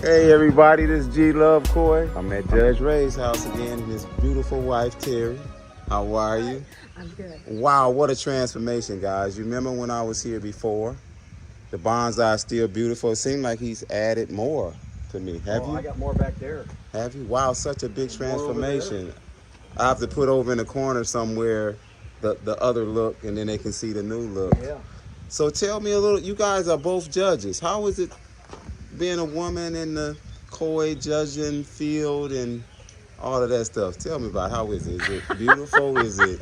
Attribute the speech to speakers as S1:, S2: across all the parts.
S1: Hey everybody, this is G Luv Koi. I'm at Judge Ray's house again and his beautiful wife Teri. How are you?
S2: I'm good.
S1: Wow, what a transformation, guys. You remember when I was here before? The bonsai is still beautiful. It seemed like he's added more to me. Have you?
S3: I got more back there.
S1: Have you? Wow, such a big
S3: More over
S1: transformation. I have to put over in the corner somewhere the other look and then they can see the new look.
S3: Yeah.
S1: So tell me a little, you guys are both judges. How is it being a woman in the koi judging field and all of that stuff? Tell me about how is it? Is it beautiful? Is it?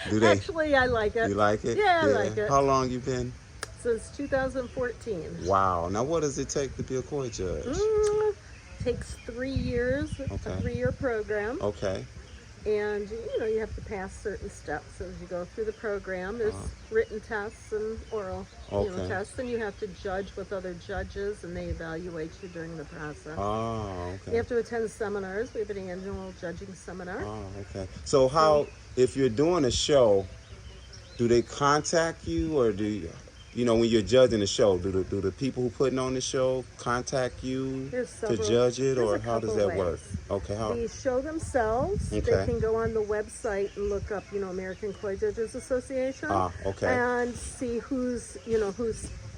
S1: Do they?
S2: Actually, I like it.
S1: You like it?
S2: Yeah, I like it.
S1: How long you been?
S2: Since 2014.
S1: Wow. Now, what does it take to be a koi judge?
S2: Takes 3 years,
S1: Okay.
S2: a 3-year program.
S1: Okay.
S2: And, you have to pass certain steps as you go through the program. There's written tests and oral tests, and you have to judge with other judges, and they evaluate you during the process.
S1: Oh, okay.
S2: You have to attend seminars. We have an annual judging seminar.
S1: Oh, okay. So how, if you're doing a show, do they contact you, or do you, when you're judging a show, do the people who putting on the show contact you to judge it, or how does that work? Okay, how?
S2: The show themselves, they can go on the website and look up, American Koi Judges Association.
S1: Okay.
S2: And see who's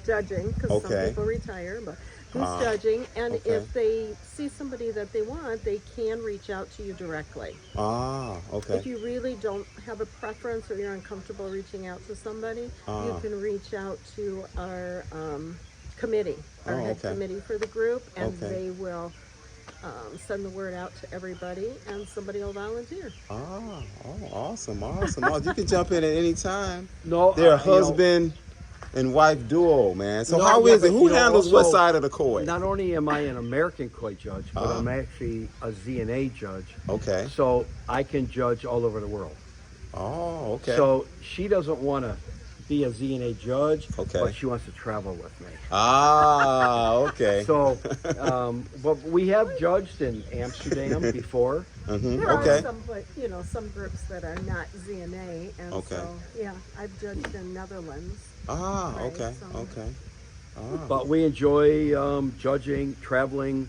S2: judging, because some people retire, but who's judging. And if they see somebody that they want, they can reach out to you directly.
S1: Okay.
S2: If you really don't have a preference or you're uncomfortable reaching out to somebody, you can reach out to our committee, our head committee for the group, and they will send the word out to everybody, and somebody will volunteer.
S1: Awesome. Oh, you can jump in at any time.
S3: No,
S1: they're a husband and wife duo, man. So how is it? Who handles what side of the koi?
S3: Not only am I an American koi judge, but I'm actually a ZNA judge.
S1: Okay.
S3: So I can judge all over the world.
S1: Oh, okay.
S3: So she doesn't want to be a ZNA judge, but she wants to travel with me.
S1: Okay.
S3: So, but we have judged in Amsterdam before.
S2: There are some groups that are not ZNA, and so I've judged in Netherlands.
S1: Okay.
S3: But we enjoy judging, traveling,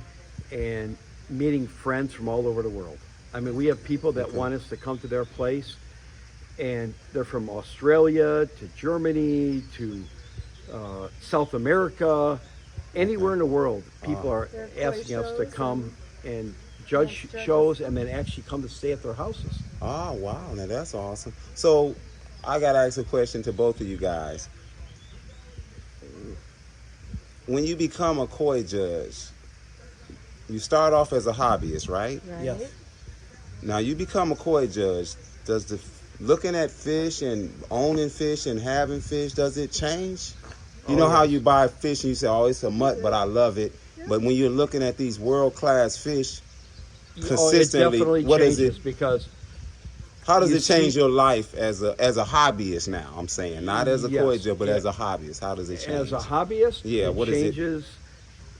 S3: and meeting friends from all over the world. I mean, we have people that want us to come to their place, and they're from Australia to Germany to South America, anywhere in the world. People are asking us to come and judge shows and then actually come to stay at their houses.
S1: Oh, wow. Now that's awesome. So I got to ask a question to both of you guys. When you become a koi judge, you start off as a hobbyist, right?
S3: Yes.
S1: Now you become a koi judge. Does looking at fish and owning fish and having fish, does it change? You know how you buy fish and you say, oh, it's a mutt, but I love it. But when you're looking at these world-class fish consistently, what is it?
S3: Because
S1: how does it change your life as a hobbyist now? I'm saying, not as a koi judge, but as a hobbyist. How does it change?
S3: As a hobbyist,
S1: what
S3: changes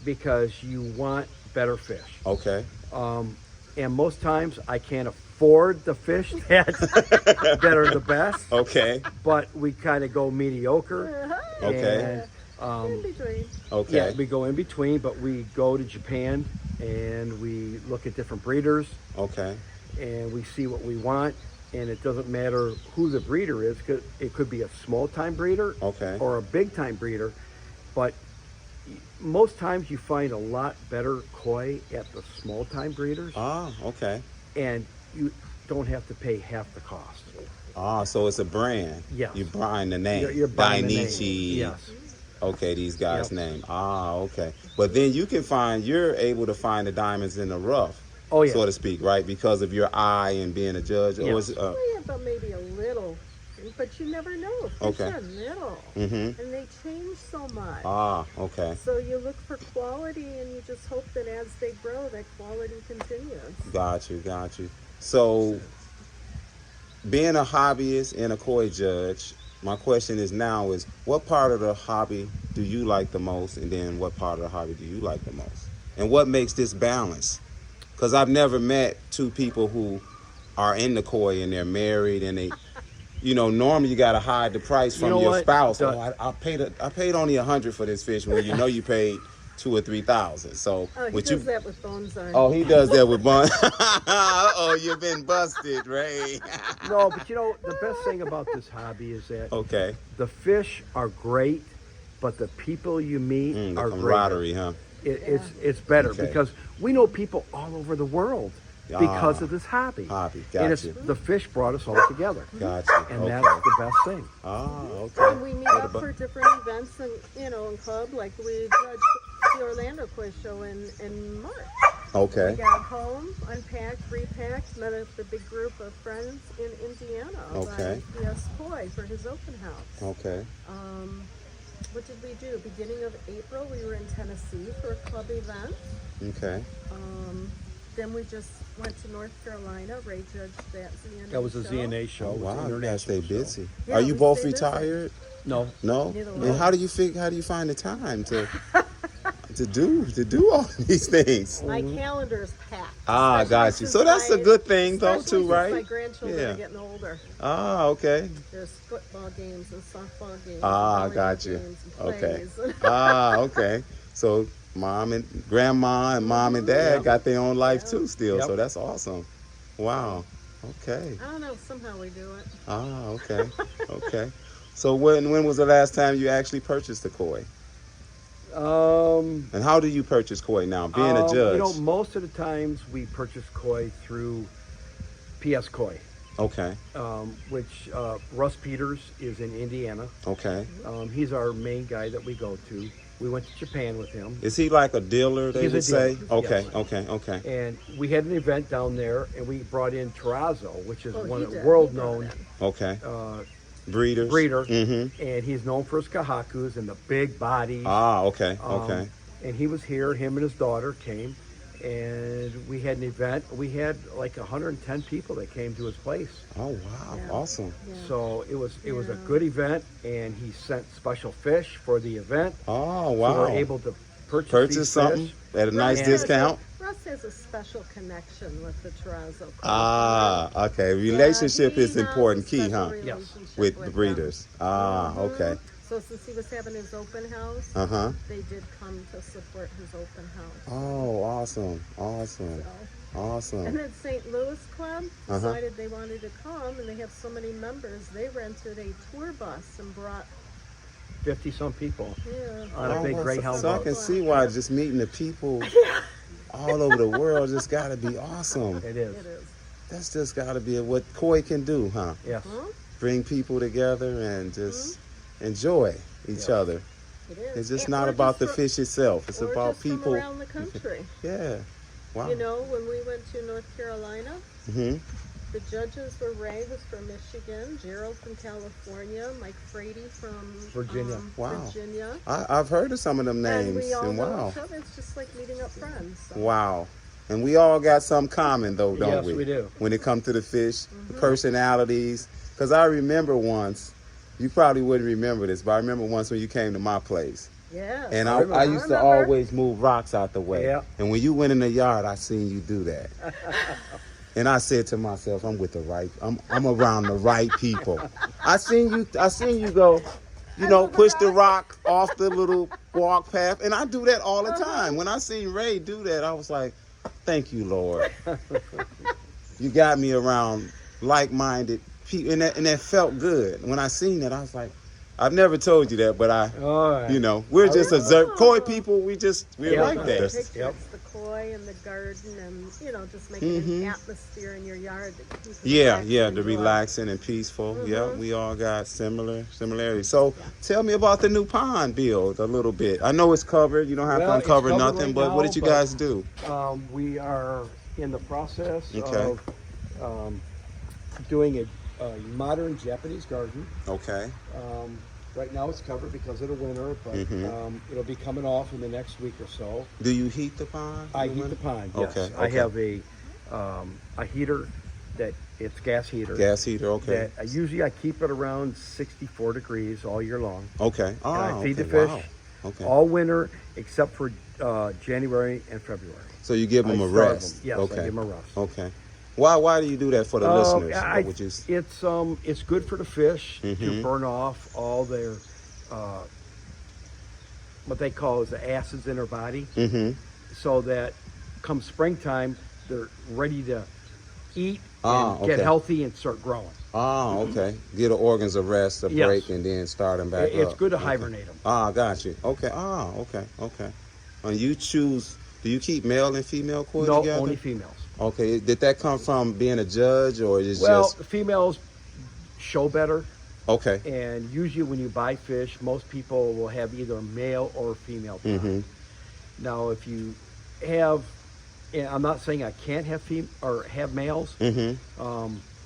S3: because you want better fish.
S1: Okay.
S3: And most times I can't afford the fish that are the best.
S1: Okay.
S3: But we kind of go mediocre.
S1: Okay.
S3: And,
S2: in between.
S1: Okay.
S3: Yeah, we go in between, but we go to Japan and we look at different breeders.
S1: Okay.
S3: And we see what we want. And it doesn't matter who the breeder is. It could be a small-time breeder or a big-time breeder. But most times you find a lot better koi at the small-time breeders.
S1: Okay.
S3: And you don't have to pay half the cost.
S1: So it's a brand.
S3: Yes.
S1: You're buying the name.
S3: You're buying the name.
S1: Yes. Okay, these guys' name. Okay. But then you're able to find the diamonds in the rough. So to speak, right? Because of your eye and being a judge.
S3: Yes.
S1: Or is it,
S2: But maybe a little, but you never know. Fish are little, and they change so much.
S1: Okay.
S2: So you look for quality, and you just hope that as they grow, that quality continues.
S1: Got you. So, being a hobbyist and a koi judge, my question is what part of the hobby do you like the most, and then what part of the hobby do you like the most? And what makes this balance? Because I've never met two people who are in the koi and they're married and they, normally you got to hide the price from your spouse. I paid only $100 for this fish when you paid 2,000 or 3,000. So
S2: Oh, he does that with bonsai.
S1: Oh, he does that with bun. Oh, you've been busted, Ray.
S3: No, but the best thing about this hobby is that
S1: Okay.
S3: the fish are great, but the people you meet
S1: The
S3: are
S1: camaraderie,
S3: greater.
S1: huh?
S3: It's better
S1: Okay.
S3: because we know people all over the world because of this hobby.
S1: Hobby,
S3: And
S1: gotcha.
S3: the fish brought us all together.
S1: Gotcha.
S3: And
S1: Okay.
S3: that's the best thing.
S1: Okay.
S2: And we meet up for different events and in club, like we judged the Orlando Quiz Show in March.
S1: Okay.
S2: We got home, unpacked, repacked, met up with a big group of friends in Indiana.
S1: Okay.
S2: By Luv Koi for his open house.
S1: Okay.
S2: What did we do? Beginning of April, we were in Tennessee for a club event.
S1: Okay.
S2: Then we just went to North Carolina. Ray judged that ZNA
S3: That was a
S2: show.
S3: ZNA show.
S1: Oh,
S3: It was
S1: wow,
S3: an
S1: you guys stay
S3: international show.
S1: busy.
S2: Yeah,
S1: Are you
S2: we
S1: both
S2: stay busy.
S1: retired?
S3: No.
S1: No.
S2: Neither
S1: And
S2: one.
S1: how do you find the time to do all these things?
S2: My calendar is packed.
S1: Ah,
S2: especially
S1: got you.
S2: since
S1: So that's a good thing, though,
S2: especially
S1: too,
S2: since
S1: right?
S2: My grandchildren
S1: Yeah.
S2: are getting older.
S1: Ah, okay.
S2: There's football games and softball games.
S1: Ah,
S2: and
S1: got
S2: volleyball
S1: you.
S2: games and
S1: Okay.
S2: plays.
S1: Ah, okay. So mom and grandma and mom and dad
S3: Yep.
S1: got their own life
S2: Yep.
S1: too still.
S3: Yep.
S1: So that's awesome. Wow. Okay.
S2: I don't know. Somehow we do it.
S1: Ah, okay. Okay. So when was the last time you actually purchased a koi? And how do you purchase koi now? Being a judge.
S3: Most of the times we purchase koi through PS Koi,
S1: Okay.
S3: which Russ Peters is in Indiana.
S1: Okay.
S3: He's our main guy that we go to. We went to Japan with him.
S1: Is he like a dealer, they
S3: He's a
S1: would say?
S3: dealer,
S1: Okay,
S3: yes.
S1: okay, okay.
S3: And we had an event down there, and we brought in Terrazzo, which is
S2: Oh,
S3: one
S2: he
S3: of
S2: did.
S3: the
S2: He
S3: world-known
S2: brought
S1: Okay.
S3: uh,
S1: Breeders.
S3: breeder.
S1: Mm-hmm.
S3: And he's known for his kahakus and the big bodies.
S1: Ah, okay,
S3: Um,
S1: okay.
S3: And he was here. Him and his daughter came, and we had an event. We had like 110 people that came to his place.
S1: Oh, wow.
S2: Yeah.
S1: Awesome.
S2: Yeah.
S3: So it was a
S2: Yeah.
S3: good event, and he sent special fish for the event.
S1: Oh,
S3: So
S1: wow.
S3: we're able to purchase
S1: Purchase
S3: these
S1: something
S3: fish.
S1: at a nice
S2: Russ
S1: discount.
S2: has a special connection with the Terrazzo Club.
S1: Ah, okay.
S2: Yeah,
S1: Relationship
S2: he
S1: is
S2: has a
S1: important key,
S2: special
S1: huh?
S2: relationship
S1: With the
S2: them.
S1: breeders. Ah,
S2: Mhm.
S1: okay.
S2: So since he was having his open house,
S1: Uh-huh.
S2: they did come to support his open house.
S1: Oh, awesome. Awesome.
S2: So.
S1: Awesome.
S2: And then St. Louis Club
S1: Uh-huh.
S2: decided they wanted to come, and they have so many members. They rented a tour bus and brought
S3: 50-some people
S2: yeah,
S3: on a big
S1: Oh,
S3: Greyhound
S1: so I
S3: boat.
S1: can see why just meeting the people all over the world just got to be awesome.
S3: It is.
S2: it is.
S1: That's just got to be what koi can do, huh?
S3: Yes.
S2: Huh?
S1: Bring people together and just enjoy each
S3: Yeah.
S1: other.
S2: It is.
S1: It's just
S2: And-
S1: not
S2: or
S1: about the
S2: from-
S1: fish itself. It's
S2: or
S1: about
S2: just from
S1: people.
S2: around the country.
S1: Yeah. Wow.
S2: You know, when we went to North Carolina,
S1: hmm
S2: the judges were Ray was from Michigan, Gerald from California, Mike Frady from
S3: Virginia.
S1: Wow.
S2: Virginia.
S1: I've heard of some of them
S2: And
S1: names,
S2: we all
S1: and
S2: know
S1: wow.
S2: each other. It's just like meeting up friends. So.
S1: Wow. And we all got some common though, don't
S3: Yes,
S1: we?
S3: we do.
S1: When it comes to the fish, the personalities. Because I remember once, you probably wouldn't remember this, but I remember once when you came to my place.
S2: Yeah.
S1: And
S3: I
S1: I used to
S2: remember.
S1: always move rocks out the way.
S3: Yeah.
S1: And when you went in the yard, I seen you do that. And I said to myself, I'm around the right people. I seen you go, push the rock off the little walk path. And I do that all the time. When I seen Ray do that, I was like, thank you, Lord. You got me around like-minded people. And that felt good. When I seen that, I was like, I've never told you that, but
S3: All right.
S1: we're just
S2: Oh.
S1: observe. Koi people, we're
S3: Yeah.
S1: like that.
S2: Pictures,
S3: Yep.
S2: the koi and the garden, and just making an atmosphere in your yard. That keeps you
S1: Yeah,
S2: relaxed
S1: yeah,
S2: and
S1: the
S2: enjoy.
S1: relaxing and peaceful. Yeah, we all got similarities. So tell me about the new pond build a little bit. I know it's covered. You don't have
S3: Well,
S1: to
S3: it's
S1: uncover
S3: covered
S1: nothing,
S3: right
S1: but what
S3: now,
S1: did you
S3: but-
S1: guys do?
S3: We are in the process
S1: Okay.
S3: of doing a modern Japanese garden.
S1: Okay.
S3: Right now it's covered because of the winter, but
S1: Mhm.
S3: it'll be coming off in the next week or so.
S1: Do you heat the pond?
S3: I
S1: in
S3: heat
S1: winter?
S3: the pond, yes.
S1: Okay,
S3: I
S1: okay.
S3: have a heater that it's gas heater.
S1: Gas heater. Okay.
S3: That usually I keep it around 64 degrees all year long.
S1: Okay. Oh,
S3: And I feed the
S1: okay.
S3: fish
S1: Wow. Okay.
S3: all winter except for January and February.
S1: So you give them
S3: I
S1: a
S3: starve
S1: rest.
S3: them. Yes,
S1: Okay.
S3: I give them a rest.
S1: Okay. Why do you do that for the listeners? What would you?
S3: It's good for the fish to
S1: Mhm.
S3: burn off all their what they call is the acids in their body, so that come springtime, they're ready to eat and get healthy and start growing.
S1: Okay. Give the organs a rest, a break, and then start them back up.
S3: It's good to hibernate them.
S1: Got you. Okay. Okay. And you choose, do you keep male and female koi together?
S3: No, only females.
S1: Okay. Did that come from being a judge, or is
S3: Well, females show better.
S1: Okay.
S3: And usually when you buy fish, most people will have either a male or a female pond. Now, if you have, and I'm not saying I can't have have males.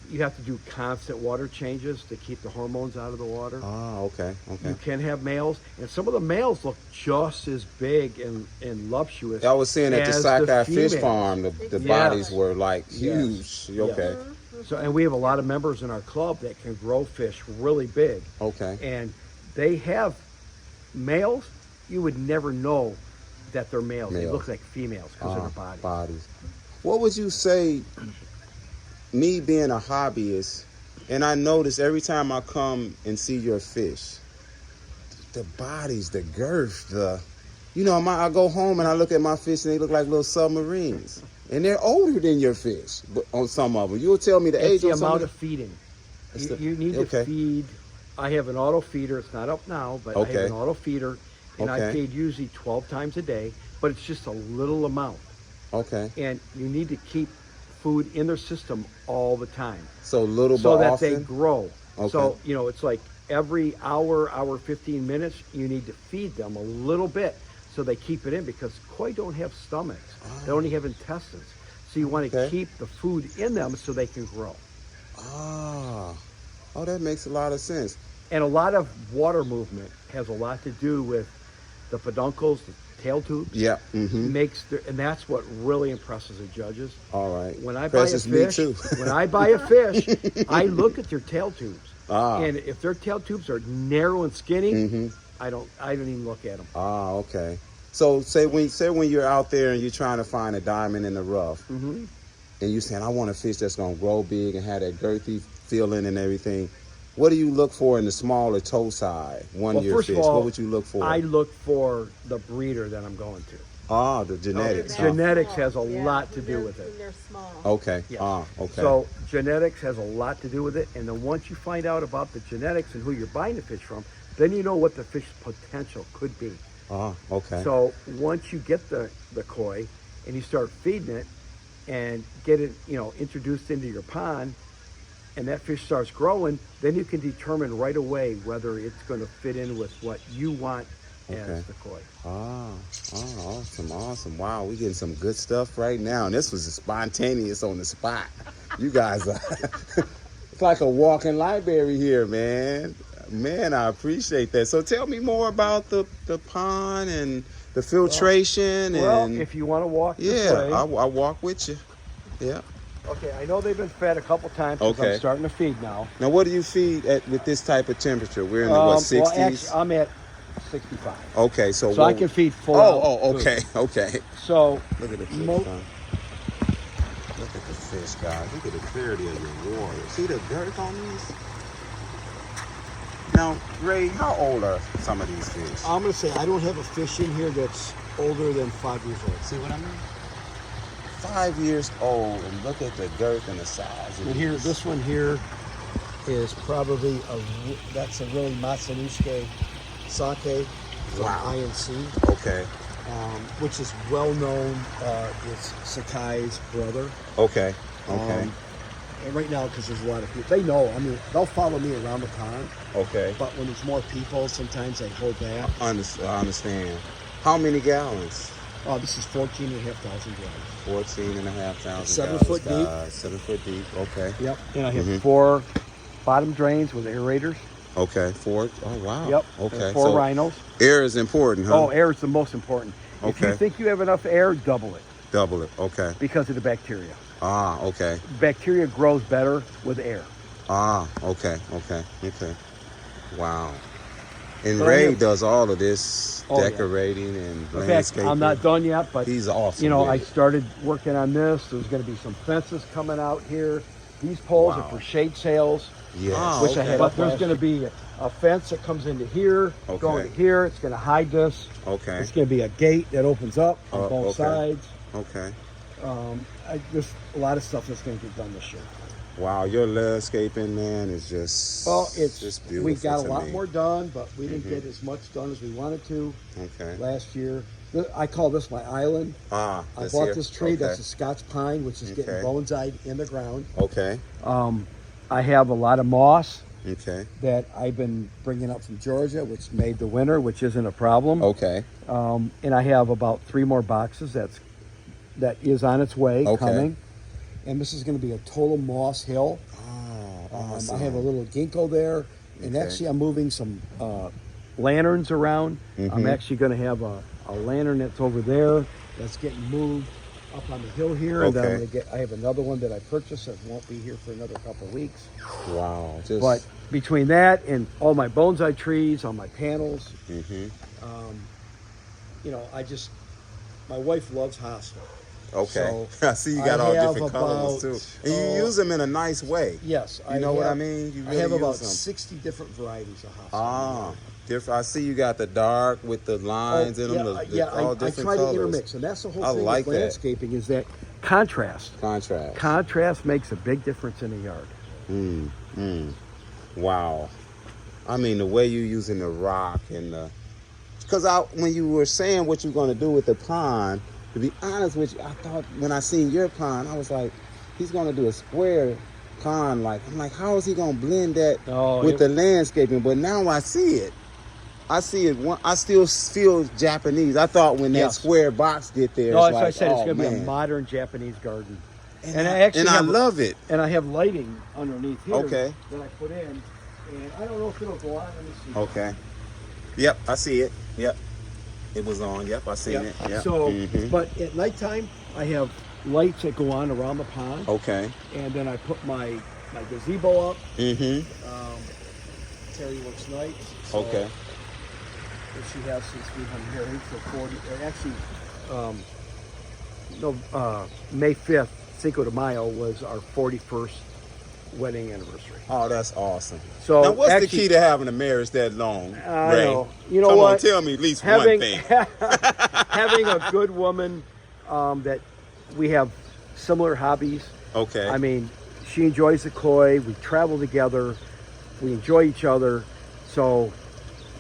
S3: You have to do constant water changes to keep the hormones out of the water.
S1: Okay.
S3: You can have males, and some of the males look just as big and voluptuous.
S1: I was seeing at the Sockeye Fish
S3: females.
S1: Farm, the bodies were like huge. Okay.
S3: So, and we have a lot of members in our club that can grow fish really big.
S1: Okay.
S3: And they have males. You would never know that they're males. They look like females because of their bodies.
S1: What would you say, me being a hobbyist, and I notice every time I come and see your fish, the bodies, the girth, I go home and I look at my fish and they look like little submarines. And they're older than your fish, but on some of them. You'll tell me the age
S3: It's
S1: on
S3: the amount
S1: some
S3: of feeding. You need to feed. I have an auto feeder. It's not up now, but I have an auto feeder, and I feed usually 12 times a day, but it's just a little amount.
S1: Okay.
S3: And you need to keep food in their system all the time.
S1: So little
S3: so
S1: but
S3: that
S1: often?
S3: they grow.
S1: Okay.
S3: So, it's like every hour, 15 minutes, you need to feed them a little bit so they keep it in, because koi don't have stomachs. They only have intestines. So you want to keep the food in them so they can grow.
S1: Oh, that makes a lot of sense.
S3: And a lot of water movement has a lot to do with the peduncles, the tail tubes.
S1: Yeah.
S3: And that's what really impresses the judges.
S1: All right.
S3: When I buy a fish, I look at their tail tubes. And if their tail tubes are narrow and skinny, I don't even look at them.
S1: Okay. So say when you're out there and you're trying to find a diamond in the rough, and you're saying, I want a fish that's gonna grow big and have that girthy feeling and everything. What do you look for in the smaller toe side one-year fish? What would you look for?
S3: I look for the breeder that I'm going to.
S1: The genetics.
S3: Genetics has a lot to do with it.
S2: They're small.
S1: Okay.
S3: Yes.
S1: Okay.
S3: So genetics has a lot to do with it, and then once you find out about the genetics and who you're buying the fish from, then you know what the fish's potential could be.
S1: Okay.
S3: So once you get the koi and you start feeding it and get it, introduced into your pond, and that fish starts growing, then you can determine right away whether it's going to fit in with what you want as the koi.
S1: Awesome. Wow, we're getting some good stuff right now. And this was spontaneous on the spot. You guys are, it's like a walking library here, man. Man, I appreciate that. So tell me more about the pond and the filtration.
S3: Well, if you want to walk this way.
S1: I'll walk with you. Yeah.
S3: Okay, I know they've been fed a couple times because I'm starting to feed now.
S1: Now, what do you feed with this type of temperature? We're in the 60s?
S3: Well, actually, I'm at 65.
S1: Okay, so
S3: I can feed 4
S1: okay.
S3: So
S1: look at the fish, Look at the fish, guys. Look at the clarity of your water. See the dirt on these? Now, Ray, how old are some of these fish?
S3: I'm going to say I don't have a fish in here that's older than 5 years old.
S1: See what I mean? 5 years old, and look at the girth and the size.
S3: And here, this one here is probably that's a really Matsunushke sake from INC.
S1: Okay.
S3: Which is well known. It's Sakai's brother.
S1: Okay.
S3: And right now, because there's a lot of people, they know. I mean, they'll follow me around the pond.
S1: Okay.
S3: But when there's more people, sometimes they hold back.
S1: I understand. How many gallons?
S3: Oh, this is 14,500 gallons.
S1: 14,500
S3: 7
S1: gallons,
S3: foot deep.
S1: 7 foot deep. Okay.
S3: Yep. And I have 4 bottom drains with aerators.
S1: Okay. 4. Oh wow.
S3: Yep.
S1: Okay.
S3: And 4 rhinos.
S1: Air is important, huh?
S3: Oh, air is the most important. If you think you have enough air, double it.
S1: Double it. Okay.
S3: Because of the bacteria.
S1: Okay.
S3: Bacteria grows better with air.
S1: Okay. Wow. And Ray does all of this decorating and landscaping.
S3: In fact, I'm not done yet, but
S1: he's awesome.
S3: I started working on this. There's going to be some fences coming out here. These poles are for shade sails.
S1: Yes.
S3: Which I had. But there's going to be a fence that comes into here, going to here. It's going to hide this.
S1: Okay.
S3: It's going to be a gate that opens up on both sides.
S1: Okay.
S3: There's a lot of stuff that's going to get done this year.
S1: Wow, your landscaping, man, is just
S3: it's
S1: just beautiful.
S3: We got a lot more done, but we didn't get as much done as we wanted to.
S1: Okay. Last
S3: year. I call this my island. I bought this tree. That's a Scotch pine, which is getting bonsai'd in the ground.
S1: Okay.
S3: I have a lot of moss.
S1: Okay.
S3: That I've been bringing up from Georgia, which made the winter, which isn't a problem.
S1: Okay.
S3: And I have about 3 more boxes that is on its way coming. And this is going to be a total moss hill.
S1: Oh, awesome.
S3: I have a little ginkgo there. And actually I'm moving some lanterns around. I'm actually going to have a lantern that's over there that's getting moved up on the hill here. And then I have another one that I purchased that won't be here for another couple of weeks.
S1: Wow.
S3: But between that and all my bonsai trees, on my panels, my wife loves hosta.
S1: Okay. So I see you got all different colors too. And you use them in a nice way.
S3: Yes.
S1: You know what I mean? You really
S3: I have about
S1: use them.
S3: 60 different varieties of hosta.
S1: Different. I see you got the dark with the lines in them.
S3: I try to intermix, and that's the whole thing with landscaping is that contrast. Contrast makes a big difference in a yard.
S1: Wow. I mean, the way you're using the rock and the... Because when you were saying what you're going to do with the pond, to be honest with you, I thought when I seen your pond, I was like, he's going to do a square pond. I'm like, how is he going to blend that with the landscaping? But now I see it. I still feel Japanese. I thought when that square box get there,
S3: as I said, it's going to be a modern Japanese garden. And I
S1: love it.
S3: And I have lighting underneath here that I put in. And I don't know if it'll go on. Let me see.
S1: Okay. Yep, I see it. Yep. It was on. Yep, I seen it. Yep.
S3: So, but at nighttime, I have lights that go on around the pond.
S1: Okay.
S3: And then I put my gazebo up. Terry works nights. So
S1: okay.
S3: She has since we've been here for 40. May 5th, Cinco de Mayo was our 41st wedding anniversary.
S1: Oh, that's awesome.
S3: So
S1: now, what's the key to having a marriage that long, Ray?
S3: You know
S1: Come
S3: what?
S1: on, tell me at least one thing.
S3: Having a good woman that we have similar hobbies.
S1: Okay.
S3: I mean, she enjoys the koi. We travel together. We enjoy each other. So,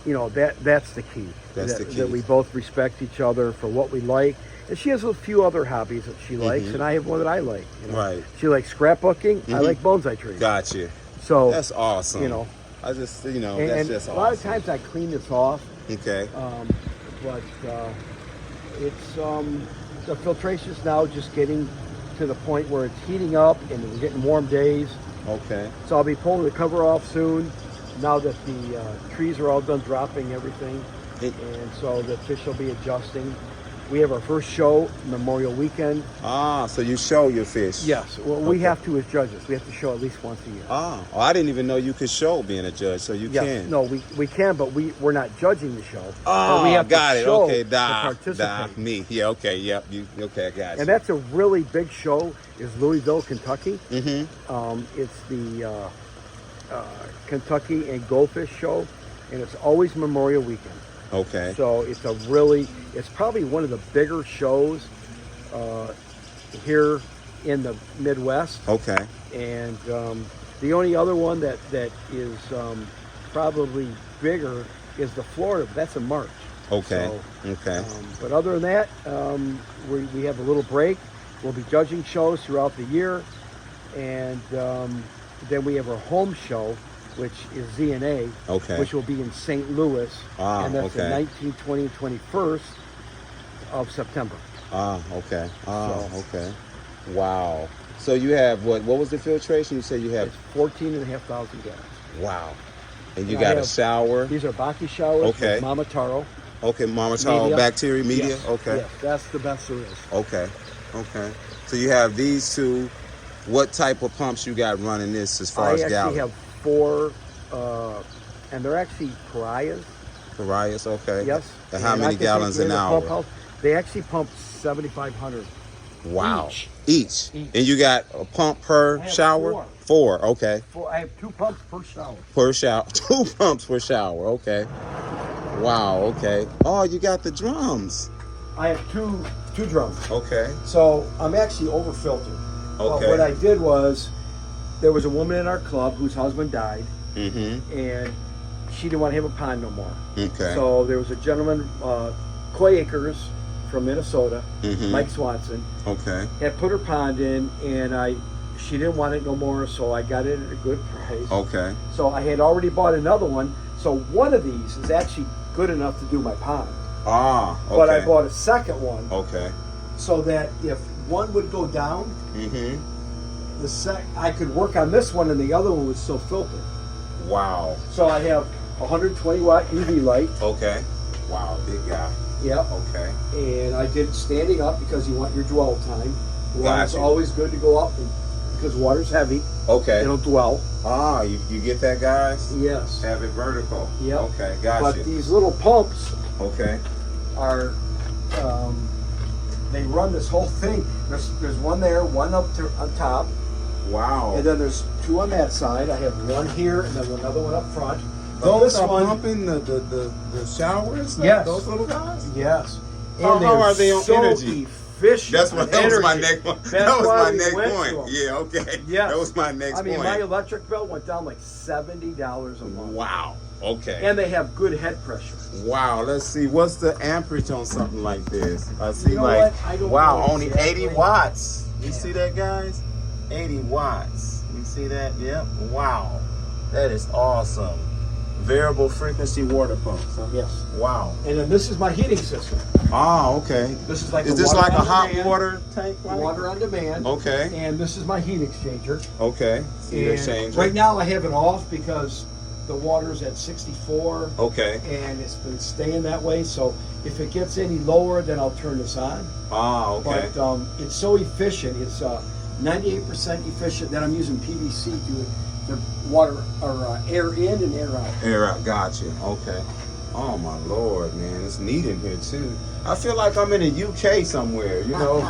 S3: that's the key.
S1: That's the key.
S3: That we both respect each other for what we like. And she has a few other hobbies that she likes, and I have one that I like.
S1: Right.
S3: She likes scrapbooking. I like bonsai trees.
S1: Gotcha.
S3: So
S1: that's awesome.
S3: I
S1: just,
S3: and
S1: that's just awesome.
S3: A lot of times I clean this off.
S1: Okay.
S3: But it's the filtration's now just getting to the point where it's heating up and we're getting warm days.
S1: Okay.
S3: So I'll be pulling the cover off soon. Now that the trees are all done dropping everything, and so the fish will be adjusting. We have our first show Memorial Weekend.
S1: So you show your fish?
S3: Yes. Well, we have to as judges. We have to show at least once a year.
S1: I didn't even know you could show being a judge, so you can.
S3: No, we can, but we're not judging the show.
S1: We have got it. Okay,
S3: participate.
S1: Me. Yeah, okay, yep. Okay, I got you.
S3: And that's a really big show, is Louisville, Kentucky. It's the Kentucky and Goldfish show, and it's always Memorial Weekend.
S1: Okay.
S3: So it's probably one of the bigger shows here in the Midwest.
S1: Okay.
S3: And the only other one that is probably bigger is the Florida, but that's in March.
S1: Okay.
S3: So,
S1: okay.
S3: But other than that, we have a little break. We'll be judging shows throughout the year. And then we have our home show, which is ZNA, which will be in St. Louis, and that's the 19th, 20th, and 21st of September.
S1: Okay. Okay. Wow. So you have what was the filtration? You said you have
S3: 14,500 gallons.
S1: Wow. And you got a shower.
S3: These are Baki showers with Mama Taro.
S1: Okay, Mama Taro bacteria media.
S3: Yes.
S1: Okay.
S3: Yes, that's the best there is.
S1: Okay. So you have these two. What type of pumps you got running this as far as gallons?
S3: I actually have 4, and they're actually Pariahs.
S1: Pariahs, okay.
S3: Yes.
S1: And how many gallons an hour?
S3: They actually pump 7,500.
S1: Wow. Each. And you got a pump per shower? 4, okay.
S3: I have 2 pumps per shower.
S1: Per shower. 2 pumps per shower, okay. Wow, okay. Oh, you got the drums.
S3: I have two drums.
S1: Okay.
S3: So I'm actually over filtered.
S1: Okay.
S3: What I did was, there was a woman in our club whose husband died,
S1: Mm-hmm.
S3: and she didn't want to have a pond no more.
S1: Okay.
S3: So there was a gentleman, Koi Acres from Minnesota,
S1: Mm-hmm.
S3: Mike Swanson,
S1: Okay.
S3: had put her pond in, and she didn't want it no more, so I got it at a good price.
S1: Okay.
S3: So I had already bought another one, so one of these is actually good enough to do my pond.
S1: Ah, okay.
S3: But I bought a second one,
S1: Okay.
S3: so that if one would go down,
S1: Mm-hmm.
S3: I could work on this one, and the other one would still filter.
S1: Wow.
S3: So I have 120 watt UV light.
S1: Okay. Wow, big guy.
S3: Yep.
S1: Okay.
S3: And I did it standing up because you want your dwell time. Water's
S1: Gotcha.
S3: always good to go up because water's heavy.
S1: Okay.
S3: It'll dwell.
S1: Ah, you get that, guys?
S3: Yes.
S1: Have it vertical.
S3: Yep.
S1: Okay, gotcha.
S3: But these little pumps
S1: Okay.
S3: are, they run this whole thing. There's one there, one up on top,
S1: Wow.
S3: and then there's 2 on that side. I have one here and then another one up front.
S1: Those
S3: This
S1: are
S3: one-
S1: pumping the showers?
S3: Yes.
S1: Those little guys?
S3: Yes.
S1: How
S3: they're
S1: are they on
S3: so
S1: energy?
S3: Efficient.
S1: That was my next one. That was
S3: why
S1: my
S3: we
S1: next
S3: went to
S1: point.
S3: 'em.
S1: Yeah, okay.
S3: Yes.
S1: That was my next
S3: I mean,
S1: point.
S3: my electric bill went down like $70 a month.
S1: Wow. Okay.
S3: And they have good head pressure.
S1: Wow, let's see. What's the amperage on something like this? I see
S3: You know
S1: like,
S3: what? I don't
S1: wow,
S3: know
S1: only
S3: exactly.
S1: 80 watts. You see that, guys? 80 watts. You see that? Yep. Wow. That is awesome. Variable frequency water pumps. Huh?
S3: Yes.
S1: Wow.
S3: And then this is my heating system.
S1: Ah, okay.
S3: This is like
S1: Is
S3: a
S1: this
S3: water
S1: like a
S3: on
S1: hot
S3: demand,
S1: water tank? Right?
S3: water on demand.
S1: Okay.
S3: And this is my heat exchanger.
S1: Okay. See the
S3: And
S1: changer.
S3: right now I have it off because the water's at 64
S1: Okay.
S3: and it's been staying that way. So if it gets any lower, then I'll turn this on.
S1: Ah, okay.
S3: But it's so efficient. It's 98% efficient that I'm using PVC to the water or air in and air out.
S1: Air out. Gotcha. Okay. Oh my Lord, man, it's neat in here too. I feel like I'm in the UK somewhere, you know.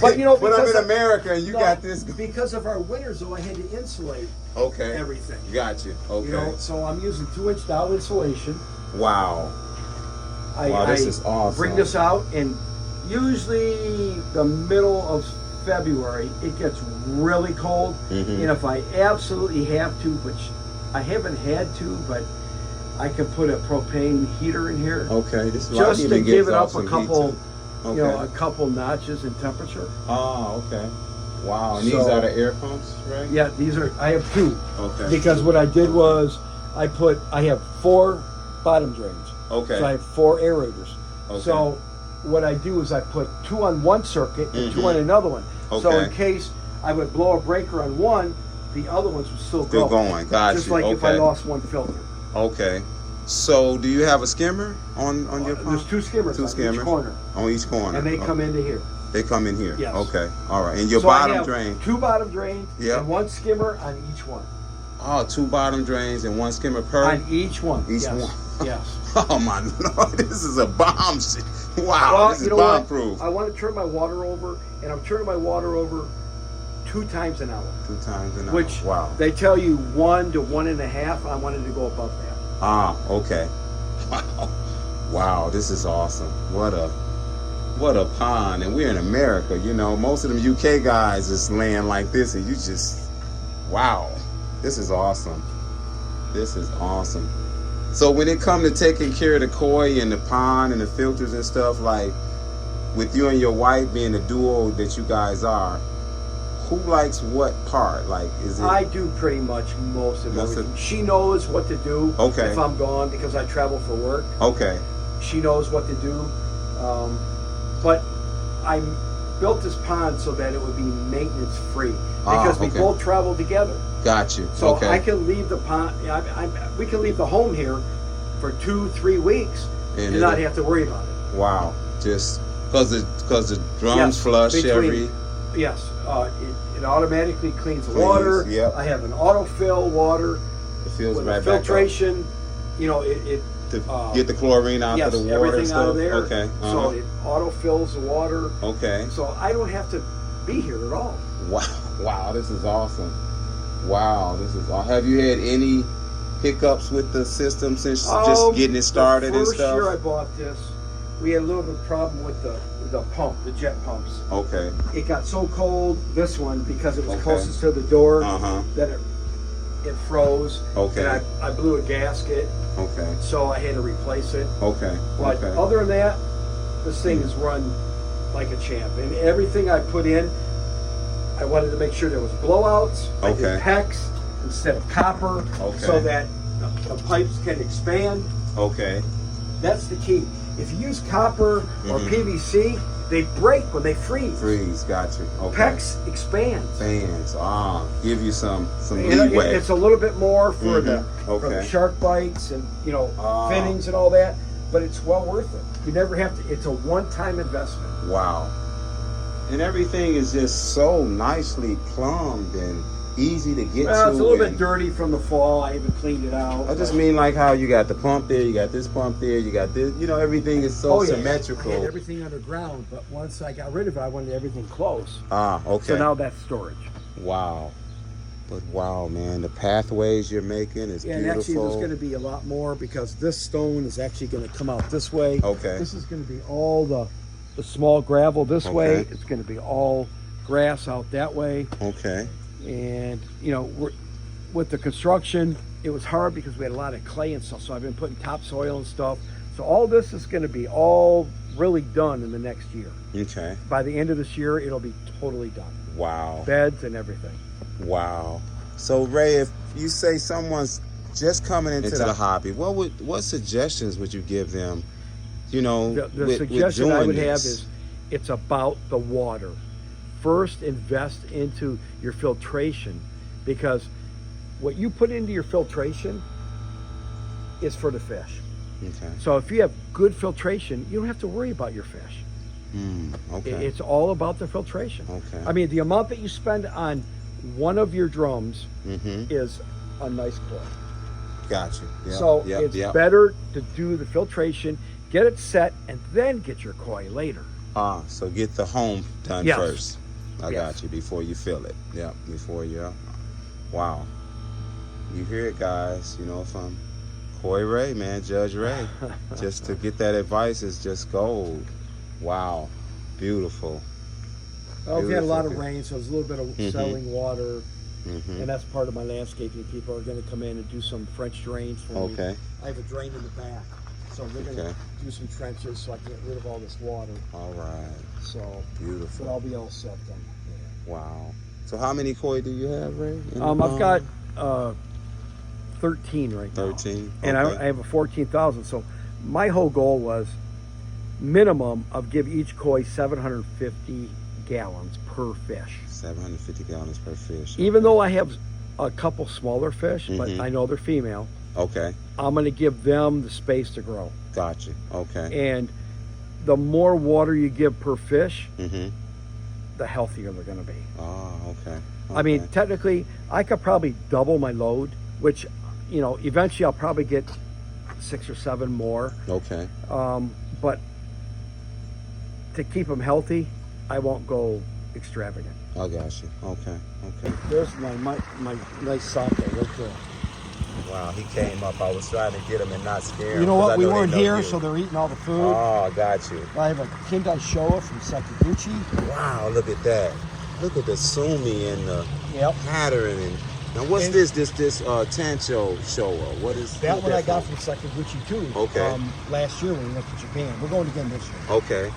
S3: But, you know,
S1: when I'm
S3: because
S1: in
S3: of-
S1: America and you
S3: No,
S1: got this.
S3: because of our winters, though, I had to insulate
S1: Okay.
S3: everything.
S1: Gotcha. Okay.
S3: You know, so I'm using 2-inch dowel insulation.
S1: Wow. Wow, this is awesome.
S3: Bring this out, and usually the middle of February it gets really cold,
S1: Mhm.
S3: and if I absolutely have to, which I haven't had to, but I can put a propane heater in here
S1: Okay. This
S3: just
S1: even
S3: to
S1: gives
S3: give it
S1: off
S3: up a
S1: some heat,
S3: couple,
S1: too.
S3: you know,
S1: Okay.
S3: a couple notches in temperature.
S1: Ah, okay. Wow. And these
S3: So-
S1: are the air pumps, right?
S3: Yeah, these are. I have 2
S1: Okay.
S3: because what I did was I have 4 bottom drains.
S1: Okay.
S3: So I have 4 aerators.
S1: Okay.
S3: So what I do is I put 2 on one circuit and 2 on another one. So
S1: Okay.
S3: in case I would blow a breaker on one, the other ones would still
S1: Still
S3: go.
S1: going. Gotcha.
S3: Just like if I
S1: Okay.
S3: lost one filter.
S1: Okay. So, do you have a skimmer on your pump?
S3: There's 2 skimmers
S1: Two
S3: on
S1: skimmers
S3: each corner,
S1: on each corner.
S3: and they
S1: Oh,
S3: come into here.
S1: They come in here.
S3: Yes.
S1: Okay. All right. And your
S3: So I
S1: bottom
S3: have
S1: drain.
S3: 2 bottom drains
S1: Yep.
S3: and 1 skimmer on each one.
S1: Oh, 2 bottom drains and 1 skimmer per.
S3: On each one.
S1: Each
S3: yes.
S1: one.
S3: Yes.
S1: Oh my Lord! This is a bomb shit. Wow.
S3: Well,
S1: this is
S3: you know
S1: bomb
S3: what?
S1: proof.
S3: I want to turn my water over, and I'm turning my water over 2 times an hour.
S1: 2 times an hour.
S3: Which
S1: Wow.
S3: they tell you 1 to 1.5. I wanted to go above that.
S1: Ah. Okay. Wow. Wow. This is awesome. What a pond. And we're in America. You know, most of them UK guys is laying like this, and you just. Wow. This is awesome. This is awesome. So when it comes to taking care of the koi and the pond and the filters and stuff, like with you and your wife being the duo that you guys are, who likes what part? Like, is it?
S3: I do pretty much most of
S1: Most of-
S3: everything. She knows what to do
S1: Okay.
S3: if I'm gone because I travel for work.
S1: Okay.
S3: She knows what to do. But I built this pond so that it would be maintenance free because we
S1: okay.
S3: both travel together.
S1: Got you.
S3: So
S1: okay.
S3: I can leave the pond. We can leave the home here for 2-3 weeks and
S1: it'll-
S3: not have to worry about it.
S1: Wow. Just because the drums
S3: Yes,
S1: flush
S3: between-
S1: every.
S3: Yes, it automatically cleans the water.
S1: Yep.
S3: I have an autofill water
S1: It feels
S3: with
S1: right
S3: a
S1: back up.
S3: filtration. You know, it
S1: To get the chlorine out
S3: yes,
S1: of the water and
S3: everything
S1: stuff.
S3: out of there.
S1: Okay.
S3: So it autofills the water.
S1: Okay.
S3: So I don't have to be here at all.
S1: Wow. Wow. This is awesome. Wow, this is. Have you had any hiccups with the system since just getting it started and stuff?
S3: The first year I bought this, we had a little bit of problem with the pump, the jet pumps.
S1: Okay.
S3: It got so cold, this one, because it was closest to the door, that it froze.
S1: Okay.
S3: And I blew a gasket.
S1: Okay.
S3: So I had to replace it.
S1: Okay.
S3: But other than that, this thing is run like a champ. And everything I put in, I wanted to make sure there was blowouts. I did PEX instead of copper, so that the pipes can expand.
S1: Okay.
S3: That's the key. If you use copper or PVC, they break when they freeze.
S1: Gotcha. Okay.
S3: PEX expands.
S1: Give you some leeway.
S3: It's a little bit more for for the shark bites and fittings and all that, but it's well worth it. You never have to. It's a one-time investment.
S1: Wow. And everything is just so nicely plumbed and easy to get to.
S3: It's a little bit dirty from the fall. I haven't cleaned it out.
S1: I just mean like how you got the pump there, you got this pump there, you got this. Everything is so symmetrical.
S3: I had everything underground, but once I got rid of it, I wanted everything close.
S1: Okay.
S3: So now that's storage.
S1: Wow. But wow, man, the pathways you're making is beautiful.
S3: And actually there's going to be a lot more because this stone is actually going to come out this way.
S1: Okay.
S3: This is going to be all the small gravel this way. It's going to be all grass out that way.
S1: Okay.
S3: And with the construction, it was hard because we had a lot of clay and stuff. So I've been putting topsoil and stuff. So all this is going to be all really done in the next year.
S1: Okay.
S3: By the end of this year, it'll be totally done.
S1: Wow.
S3: Beds and everything.
S1: Wow. So Ray, if you say someone's just coming into the hobby, what suggestions would you give them?
S3: The suggestion I would have is it's about the water. First, invest into your filtration, because what you put into your filtration is for the fish.
S1: Okay.
S3: So if you have good filtration, you don't have to worry about your fish.
S1: Okay.
S3: It's all about the filtration.
S1: Okay.
S3: I mean, the amount that you spend on one of your drums is a nice koi.
S1: Gotcha. Yep.
S3: So it's better to do the filtration, get it set, and then get your koi later.
S1: So get the home done first. I got you, before you fill it. Yeah, before you. Wow. You hear it, guys. From Koi Ray, man, Judge Ray. Just to get that advice is just gold. Wow. Beautiful.
S3: Well, we had a lot of rain, so there's a little bit of selling water. And that's part of my landscaping. People are going to come in and do some French drains for me.
S1: Okay.
S3: I have a drain in the back. So we're going to do some trenches so I can get rid of all this water.
S1: All right.
S3: So
S1: beautiful.
S3: But I'll be all set then.
S1: Yeah. Wow. So how many koi do you have, Ray?
S3: I've got 13 right now.
S1: 13.
S3: And I have a 14,000. So my whole goal was minimum of give each koi 750 gallons per fish.
S1: 750 gallons per fish.
S3: Even though I have a couple smaller fish, but I know they're female.
S1: Okay.
S3: I'm going to give them the space to grow.
S1: Gotcha. Okay.
S3: And the more water you give per fish, the healthier they're going to be.
S1: Oh, okay.
S3: I mean, technically, I could probably double my load, which, eventually I'll probably get 6 or 7 more.
S1: Okay.
S3: But to keep them healthy, I won't go extravagant.
S1: I got you. Okay.
S3: There's my nice sake right there.
S1: Wow, he came up. I was trying to get him and not scare him.
S3: You know what? We weren't here, so they're eating all the food.
S1: Oh, I got you.
S3: I have a Kindai Showa from Sakaguchi.
S1: Wow, look at that. Look at the sumi and the pattern. And now, what's this Tancho Showa? What is
S3: that one? I got from Sakaguchi too.
S1: Okay.
S3: Last year when we went to Japan. We're going again this year.
S1: Okay.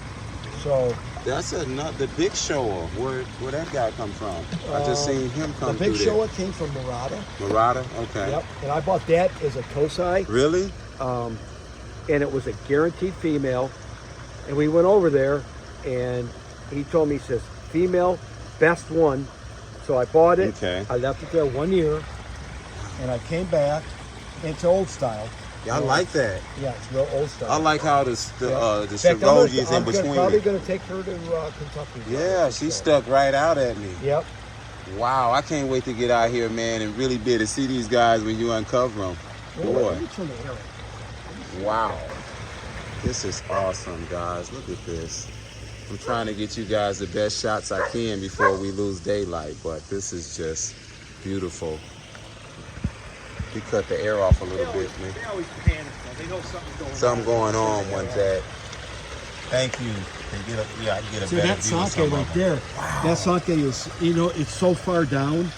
S3: So
S1: that's the big Showa. Where that guy come from? I just seen him come through.
S3: The big Showa came from Murata.
S1: Murata, okay.
S3: Yep. And I bought that as a Tosai.
S1: Really?
S3: And it was a guaranteed female. And we went over there, and he told me, he says, female, best one. So I bought it.
S1: Okay.
S3: I left it there 1 year, and I came back into old style.
S1: Yeah, I like that.
S3: Yeah, it's real old style.
S1: I like how the Shirogi is in between.
S3: I'm probably going to take her to Kentucky.
S1: Yeah, she stuck right out at me.
S3: Yep.
S1: Wow, I can't wait to get out here, man, and really be able to see these guys when you uncover them. Boy. Wow. This is awesome, guys. Look at this. I'm trying to get you guys the best shots I can before we lose daylight, but this is just Beautiful. You cut the air off a little bit, man.
S3: They always panic, though. They know something's going on.
S1: Something going on one day. Thank you. I can get a
S4: See,
S1: better
S4: that
S1: view of
S4: sake
S1: some
S4: right
S1: of them.
S4: there,
S1: Wow.
S4: that sake is, it's so far down,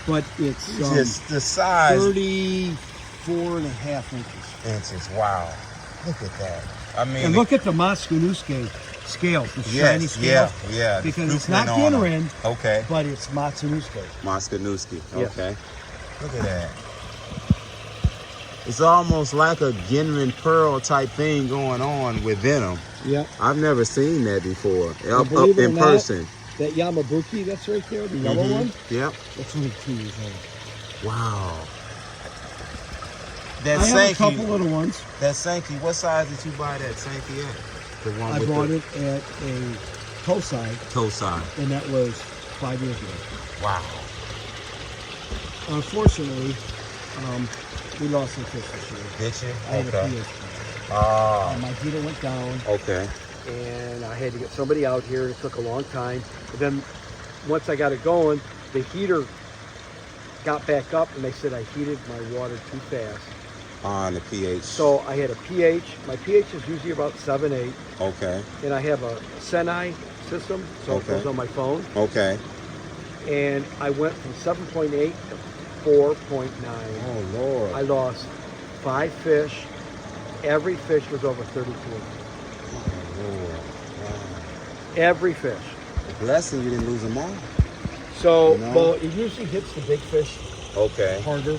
S4: but it's
S1: Just the size.
S4: 34.5 inches.
S1: Wow. Look at that. I mean,
S4: And look at the Matsunusuke scales, the shiny scales.
S1: yeah.
S4: Because
S1: the
S4: it's not
S1: blueprint on
S4: Ginrin,
S1: them. Okay.
S4: but it's Matsunusuke.
S1: Moskanuski.
S3: Yes.
S1: Okay. Look at that. It's almost like a Ginrin pearl type thing going on within them.
S4: Yep.
S1: I've never seen that before up
S4: believe it or
S1: in
S4: not,
S1: person.
S4: That Yamabuki that's right there, the yellow one,
S1: Yep.
S4: that's only 2 years old.
S1: Wow. That
S4: I have a
S1: Sankey,
S4: couple little ones.
S1: that Sankey, what size did you buy that Sankey at? The one
S4: I
S1: with
S4: bought
S1: the
S4: it at a Tosai,
S1: toe side.
S4: and that was 5 years ago.
S1: Wow.
S4: Unfortunately, we lost some fish this year.
S1: Did you?
S4: I had a
S1: Okay.
S4: pH.
S1: Ah.
S4: My heater went down.
S1: Okay.
S3: And I had to get somebody out here. It took a long time. But then once I got it going, the heater got back up, and they said I heated my water too fast.
S1: On the pH.
S3: So I had a pH. My pH is usually about 7, 8.
S1: Okay.
S3: And I have a Senai system, so
S1: Okay.
S3: it goes on my phone.
S1: Okay.
S3: And I went from 7.8 to 4.9.
S1: Oh Lord.
S3: I lost 5 fish. Every fish was over 32 inches.
S1: Oh Lord. Wow.
S3: Every fish.
S1: Blessing you didn't lose them all.
S3: So,
S1: You know?
S4: Well, it usually hits the big fish
S1: Okay.
S4: harder.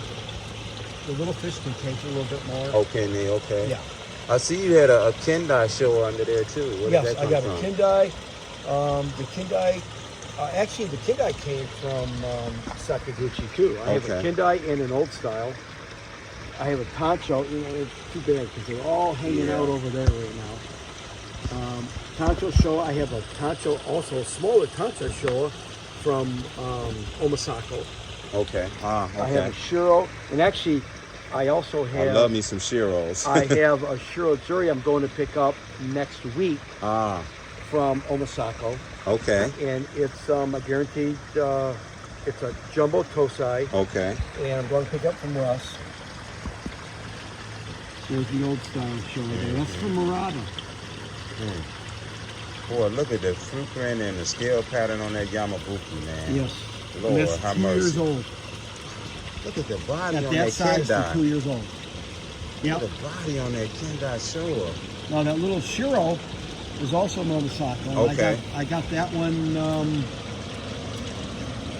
S4: The little fish can take a little bit more.
S1: Okay, Neil. Okay.
S4: Yeah.
S1: I see you had a Kendai show under there too. Where did
S4: Yes,
S1: that
S4: I
S1: come
S4: got
S1: from?
S4: a Kendai. The Kendai, actually the Kendai came from
S3: Sakaguchi too. I have a
S1: Okay.
S3: Kendai and an old style. I have a Tancho. It's too bad because they're all hanging out over there right now. Tancho Showa. I have a Tancho, also a smaller Tancho Showa from Omasako.
S1: Okay. Ah,
S3: I have a
S1: okay.
S3: Shiro, and actually, I also
S1: I
S3: have.
S1: love me some Shiros.
S3: I have a Shiro Zuri I'm going to pick up next week
S1: Ah,
S3: from Omasako,
S1: okay.
S3: and it's a guaranteed. It's a jumbo Tosai.
S1: Okay.
S4: and I'm going to pick up from Russ. There's the old style show there. That's from Murata.
S1: Boy, look at the blueprint and the scale pattern on that Yamabuki, man.
S4: Yes.
S1: Lord,
S4: And that's
S1: have
S4: 2 years
S1: mercy.
S4: old.
S1: Look at the body
S4: At
S1: on
S4: that
S1: that
S4: size, they're 2
S1: Kendai.
S4: years old. Yep.
S1: The body on that Kendai Showa.
S4: Now that little Shiro is also Monosako. And
S1: Okay.
S4: I got that one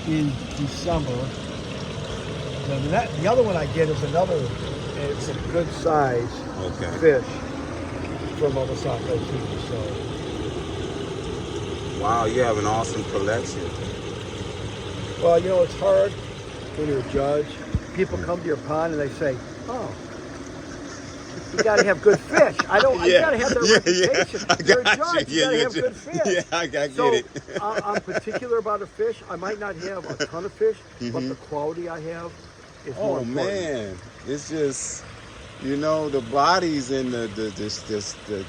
S4: in December. And the other one I get is another.
S3: It's a good size
S1: Okay.
S3: fish from Omasako too. So
S1: Wow, you have an awesome collection.
S3: well, it's hard when you're a judge. People come to your pond and they say, "Oh, you got to have good fish." I don't. You got to have that reputation.
S1: I
S3: You're a
S1: got
S3: judge. You got to have good fish.
S1: Yeah, I get
S3: So
S1: it.
S3: I'm particular about a fish. I might not have a ton of fish, but the quality I have is more
S1: Oh
S3: important.
S1: man, it's just the bodies and the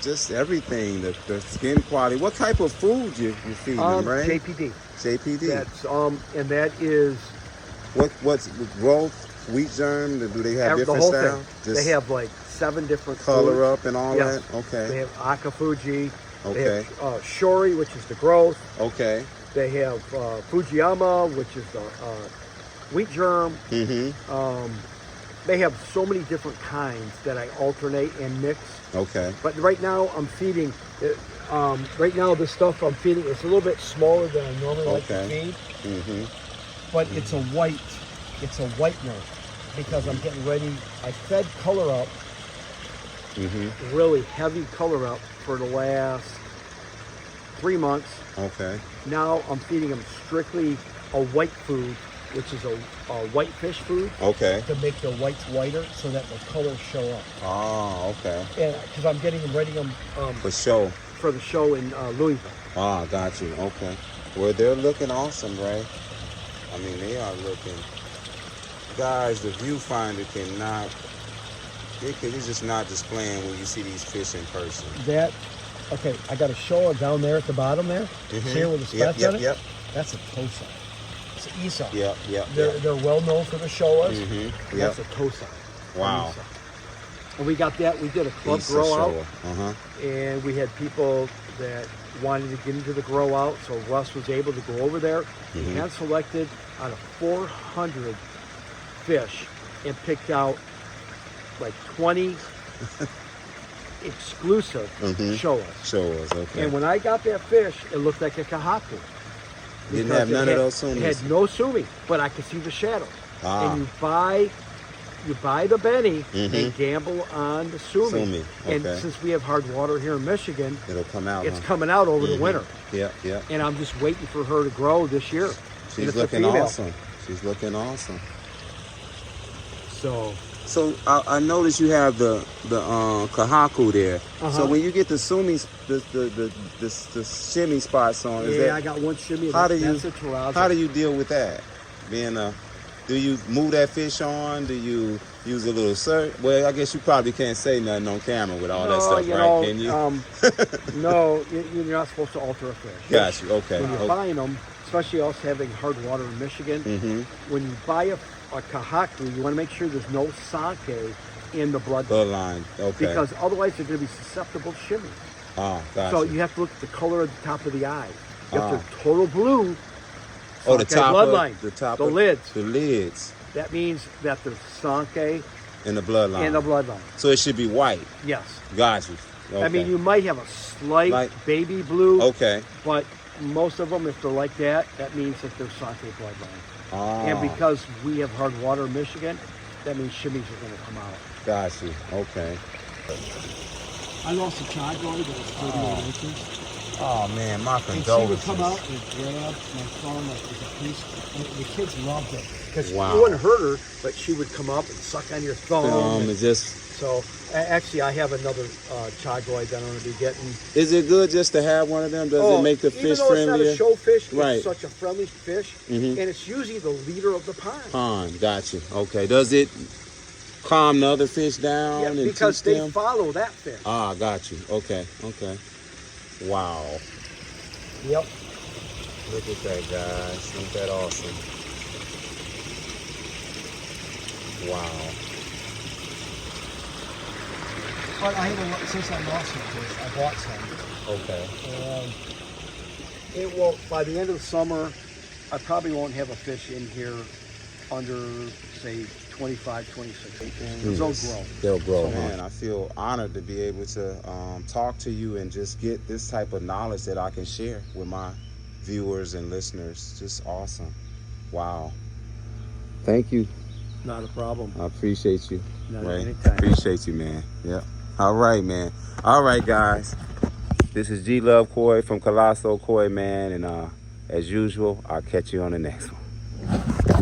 S1: just everything, the skin quality. What type of food you feed them, right?
S3: JPD.
S1: JPD.
S3: That's and that is
S1: What's growth, wheat germ? Do they have
S3: the
S1: different
S3: whole
S1: styles?
S3: thing. They have like 7 different
S1: color
S3: foods.
S1: up and all
S3: Yes.
S1: that. Okay.
S3: They have Akafuji. They
S1: Okay.
S3: have Shori, which is the growth.
S1: Okay.
S3: They have Fujiyama, which is the wheat germ.
S1: Mm-hmm.
S3: They have so many different kinds that I alternate and mix.
S1: Okay.
S3: But right now I'm feeding. Right now the stuff I'm feeding is a little bit smaller than I normally like to
S1: Okay.
S3: feed.
S1: Mm-hmm.
S4: But it's a whitener because I'm getting ready. I fed color up.
S1: Mm-hmm.
S3: Really heavy color up for the last 3 months.
S1: Okay.
S3: Now I'm feeding them strictly a white food, which is a white fish food,
S1: Okay.
S4: To make the whites whiter so that the colors show up.
S1: Oh, okay.
S4: And because I'm getting them ready
S1: For sure.
S3: for the show in Louisville.
S1: Ah, got you. Okay. Well, they're looking awesome, Ray. I mean, they are looking. Guys, the viewfinder cannot. It's just not displaying when you see these fish in person.
S4: that. Okay, I got a shower down there at the bottom there.
S1: Mhm.
S4: See where the spots
S1: Yep,
S4: on it?
S1: yep.
S4: That's a Tosa. It's Isa.
S1: Yeah.
S4: They're well known for the showas.
S1: Mm-hmm.
S4: That's a Tosa.
S1: Wow.
S4: Isa. And we got that. We did a club
S1: Isa
S4: grow out,
S1: showa.
S4: and we had people that wanted to get into the grow out. So Russ was able to go over there. He hand selected out of 400 fish and picked out like 20 exclusive showas.
S1: Showas, okay.
S4: And when I got that fish, it looked like a kahaku.
S1: Didn't
S4: Because
S1: have none of those
S4: It
S1: sumis.
S4: had no sumi, but I could see the shadows.
S1: Ah.
S4: And you buy the Benny and gamble on the sumi.
S1: Sumi,
S4: And
S1: okay.
S4: since we have hard water here in Michigan,
S1: It'll come out.
S4: it's
S1: huh?
S4: coming out over the winter.
S1: Yeah.
S4: And I'm just waiting for her to grow this year. And
S1: She's
S4: it's a
S1: looking
S4: female.
S1: awesome. She's looking awesome.
S4: So
S1: I noticed you have the kahaku there. So when you get the sumis, the shimmy spots on, is
S4: yeah,
S1: that,
S4: I got one shimmy.
S1: how
S4: That's
S1: do
S4: a terrazzo.
S1: how do you deal with that? Do you move that fish on? Do you use a little cert? Well, I guess you probably can't say nothing on camera with all that stuff,
S4: you
S1: right?
S4: know,
S1: Can you?
S4: no, you're not supposed to alter a fish.
S1: Got you. Okay.
S4: When you're buying them, especially us having hard water in Michigan, when you buy a kahaku, you want to make sure there's no sake in the bloodline.
S1: Bloodline. Okay.
S4: Because otherwise they're going to be susceptible to shimmy.
S1: Gotcha.
S4: So you have to look at the color of the top of the eye. If they're total blue,
S1: the
S4: sake
S1: top
S4: bloodline,
S1: of the top
S4: the
S1: of
S4: lids.
S1: The lids
S4: That means that there's sake
S1: in the bloodline.
S4: in the bloodline.
S1: So it should be white.
S4: Yes.
S1: Got you. Okay.
S4: I mean, you might have a slight
S1: Like-
S4: baby blue,
S1: Okay.
S4: but most of them, if they're like that, that means that they're sake bloodline. And
S1: Ah,
S4: because we have hard water in Michigan, that means shimmies are going to come out.
S1: got you. Okay.
S4: I lost a chagoy that was 38 inches.
S1: Oh man, my
S4: And she would
S1: condolences.
S4: come out and grab my thumb like it was a piece. And the kids loved it. Because
S1: Wow.
S4: you wouldn't hurt her, but she would come up and suck on your thumb. and
S1: It's just.
S4: so, actually, I have another chagoy that I'm going to be getting.
S1: Is it good just to have one of them? Does it make the
S4: even
S1: fish
S4: though
S1: friendlier?
S4: it's not a show fish,
S1: Right.
S4: it's such a friendly fish. And it's usually the leader of the pond.
S1: Pond, got you. Okay. Does it calm the other fish down
S4: Yeah,
S1: and
S4: because
S1: teach
S4: they
S1: them?
S4: follow that fish.
S1: Ah, got you. Okay. Wow.
S4: Yep.
S1: Look at that, guys. Isn't that awesome? Wow.
S4: But since I lost some fish, I bought some.
S1: Okay.
S4: And it will, by the end of the summer, I probably won't have a fish in here under, say, 25, 26 inches. They'll grow.
S1: They'll grow.
S4: So,
S1: Man, I feel honored to be able to talk to you and just get this type of knowledge that I can share with my viewers and listeners. Just awesome. Wow. Thank you.
S4: Not a problem.
S1: I appreciate you,
S4: Not
S1: Ray.
S4: anytime.
S1: Appreciate you, man. Yep. All right, man. All right, guys. This is Luv Koi from Colosso Koi, man. And as usual, I'll catch you on the next one.